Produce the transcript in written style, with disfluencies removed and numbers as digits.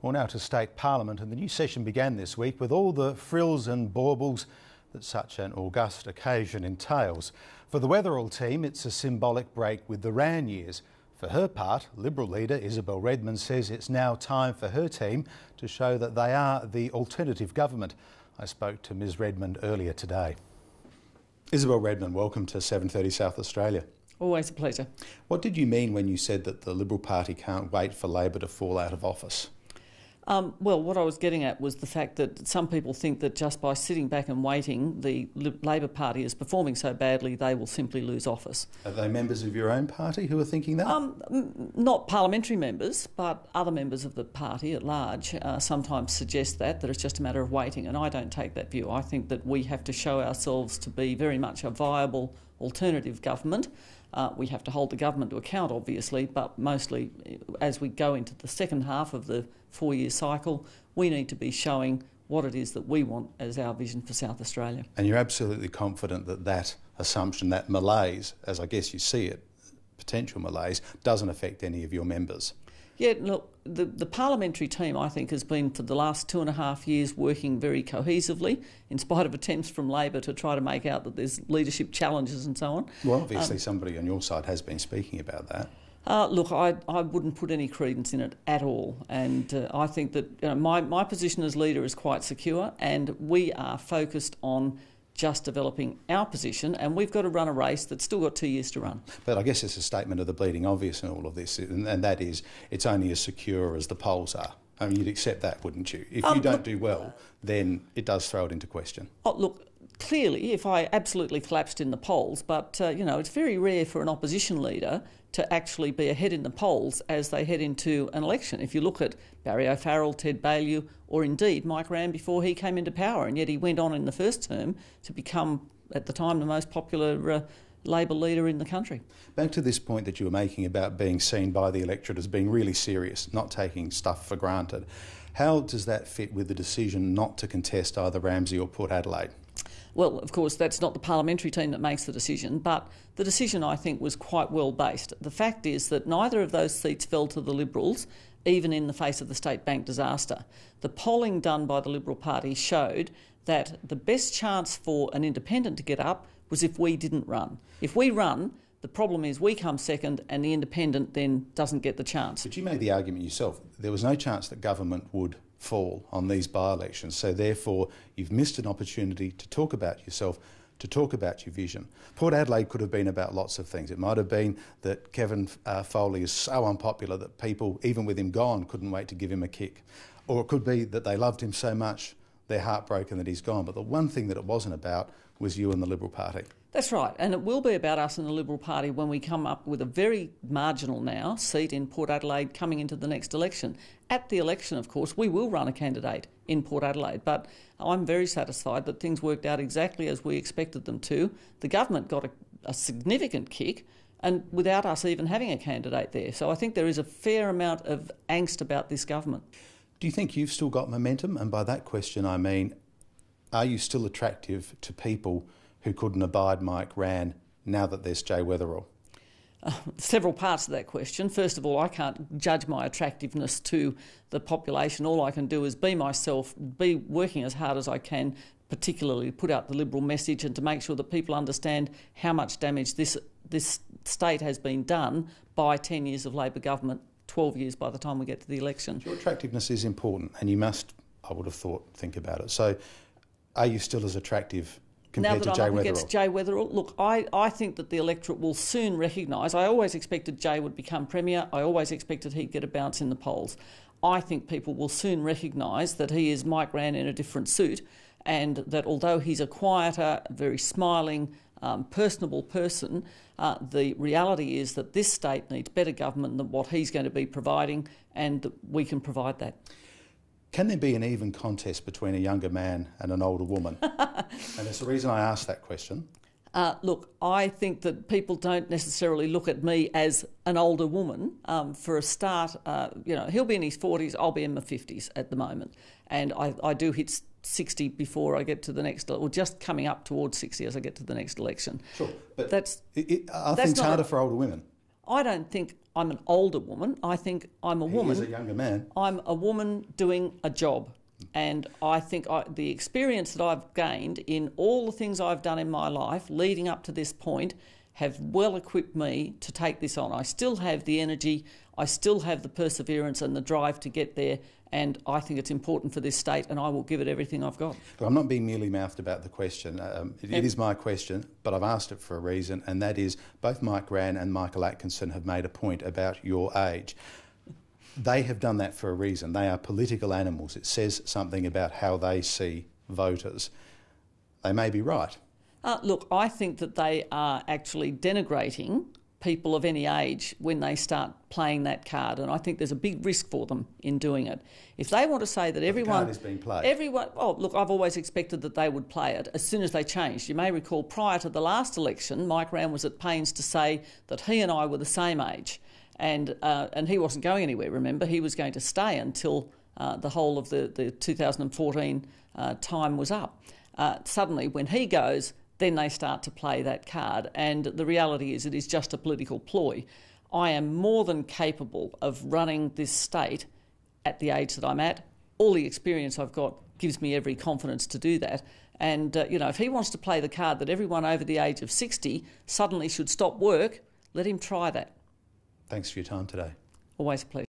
Well, now to State Parliament, and the new session began this week with all the frills and baubles that such an august occasion entails. For the Weatherill team, it's a symbolic break with the Rann years. For her part, Liberal leader Isobel Redmond says it's now time for her team to show that they are the alternative government. I spoke to Ms Redmond earlier today. Isobel Redmond, welcome to 7:30 South Australia. Always a pleasure. What did you mean when you said that the Liberal Party can't wait for Labor to fall out of office? Well, what I was getting at was the fact that some people think that just by sitting back and waiting, the Labor Party is performing so badly they will simply lose office. Are they members of your own party who are thinking that? Not parliamentary members, but other members of the party at large sometimes suggest that it's just a matter of waiting, and I don't take that view. I think that we have to show ourselves to be very much a viable alternative government. We have to hold the government to account, obviously, but mostly as we go into the second half of the 4-year cycle, we need to be showing what it is that we want as our vision for South Australia. And you're absolutely confident that that assumption, that malaise, as I guess you see it, potential malaise, doesn't affect any of your members? Yeah, look, the parliamentary team, I think, has been for the last 2.5 years working very cohesively, in spite of attempts from Labor to try to make out that there's leadership challenges and so on. Well, obviously somebody on your side has been speaking about that. Look, I wouldn't put any credence in it at all, and I think that my position as leader is quite secure, and we are focused on just developing our position, and we've got to run a race that's still got 2 years to run. But I guess it's a statement of the bleeding obvious in all of this, and that is it's only as secure as the polls are. I mean, you'd accept that, wouldn't you? If you don't do well, then it does throw it into question. Oh, look, clearly, if I absolutely collapsed in the polls, but, it's very rare for an opposition leader to actually be ahead in the polls as they head into an election. If you look at Barry O'Farrell, Ted Baillieu, or indeed Mike Rann before he came into power, and yet he went on in the first term to become, at the time, the most popular Labor leader in the country. Back to this point that you were making about being seen by the electorate as being really serious, not taking stuff for granted. How does that fit with the decision not to contest either Ramsay or Port Adelaide? Well, of course, that's not the parliamentary team that makes the decision, but the decision, I think, was quite well based. The fact is that neither of those seats fell to the Liberals, even in the face of the State Bank disaster. The polling done by the Liberal Party showed that the best chance for an independent to get up was if we didn't run. If we run, the problem is we come second and the independent then doesn't get the chance. But you made the argument yourself. There was no chance that government would fall on these by-elections, so therefore you've missed an opportunity to talk about yourself, to talk about your vision. Port Adelaide could have been about lots of things. It might have been that Kevin Foley is so unpopular that people, even with him gone, couldn't wait to give him a kick. Or it could be that they loved him so much they're heartbroken that he's gone. But the one thing that it wasn't about was you and the Liberal Party. That's right, and it will be about us and the Liberal Party when we come up with a very marginal now seat in Port Adelaide coming into the next election. At the election, of course, we will run a candidate in Port Adelaide, but I'm very satisfied that things worked out exactly as we expected them to. The government got a significant kick, and without us even having a candidate there. So I think there is a fair amount of angst about this government. Do you think you've still got momentum? And by that question I mean, are you still attractive to people who couldn't abide Mike Rann now that there's Jay Weatherill? Several parts of that question. First of all, I can't judge my attractiveness to the population. All I can do is be myself, be working as hard as I can, particularly put out the Liberal message and to make sure that people understand how much damage this state has been done by 10 years of Labor government, 12 years by the time we get to the election. Your attractiveness is important and you must, I would have thought, think about it. So are you still as attractive compared to Jay Weatherill? Now that I'm up against Jay Weatherill, look, I think that the electorate will soon recognise. I always expected Jay would become Premier. I always expected he'd get a bounce in the polls. I think people will soon recognise that he is Mike Rann in a different suit, and that although he's a quieter, very smiling, personable person, the reality is that this state needs better government than what he's going to be providing, and that we can provide that. Can there be an even contest between a younger man and an older woman? And that's the reason I asked that question. Look, I think that people don't necessarily look at me as an older woman. For a start, he'll be in his 40s, I'll be in my 50s at the moment. And I do hit 60 before I get to the next, or just coming up towards 60 as I get to the next election. Sure, but are things harder for older women? I don't think I'm an older woman. I think I'm a woman. He is a younger man. I'm a woman doing a job. And I think the experience that I've gained in all the things I've done in my life leading up to this point have well equipped me to take this on. I still have the energy, I still have the perseverance and the drive to get there, and I think it's important for this state, and I will give it everything I've got. But I'm not being mealy-mouthed about the question. It is my question, but I've asked it for a reason, and that is both Mike Rann and Michael Atkinson have made a point about your age. They have done that for a reason. They are political animals. It says something about how they see voters. They may be right. Look, I think that they are actually denigrating people of any age when they start playing that card, and I think there's a big risk for them in doing it. If they want to say that everyone... The card is being played. Oh, look, I've always expected that they would play it as soon as they changed. You may recall prior to the last election, Mike Rann was at pains to say that he and I were the same age, and he wasn't going anywhere, remember? He was going to stay until the whole of the 2014 time was up. Suddenly, when he goes, then they start to play that card. And the reality is it is just a political ploy. I am more than capable of running this state at the age that I'm at. All the experience I've got gives me every confidence to do that. And, if he wants to play the card that everyone over the age of 60 suddenly should stop work, let him try that. Thanks for your time today. Always a pleasure.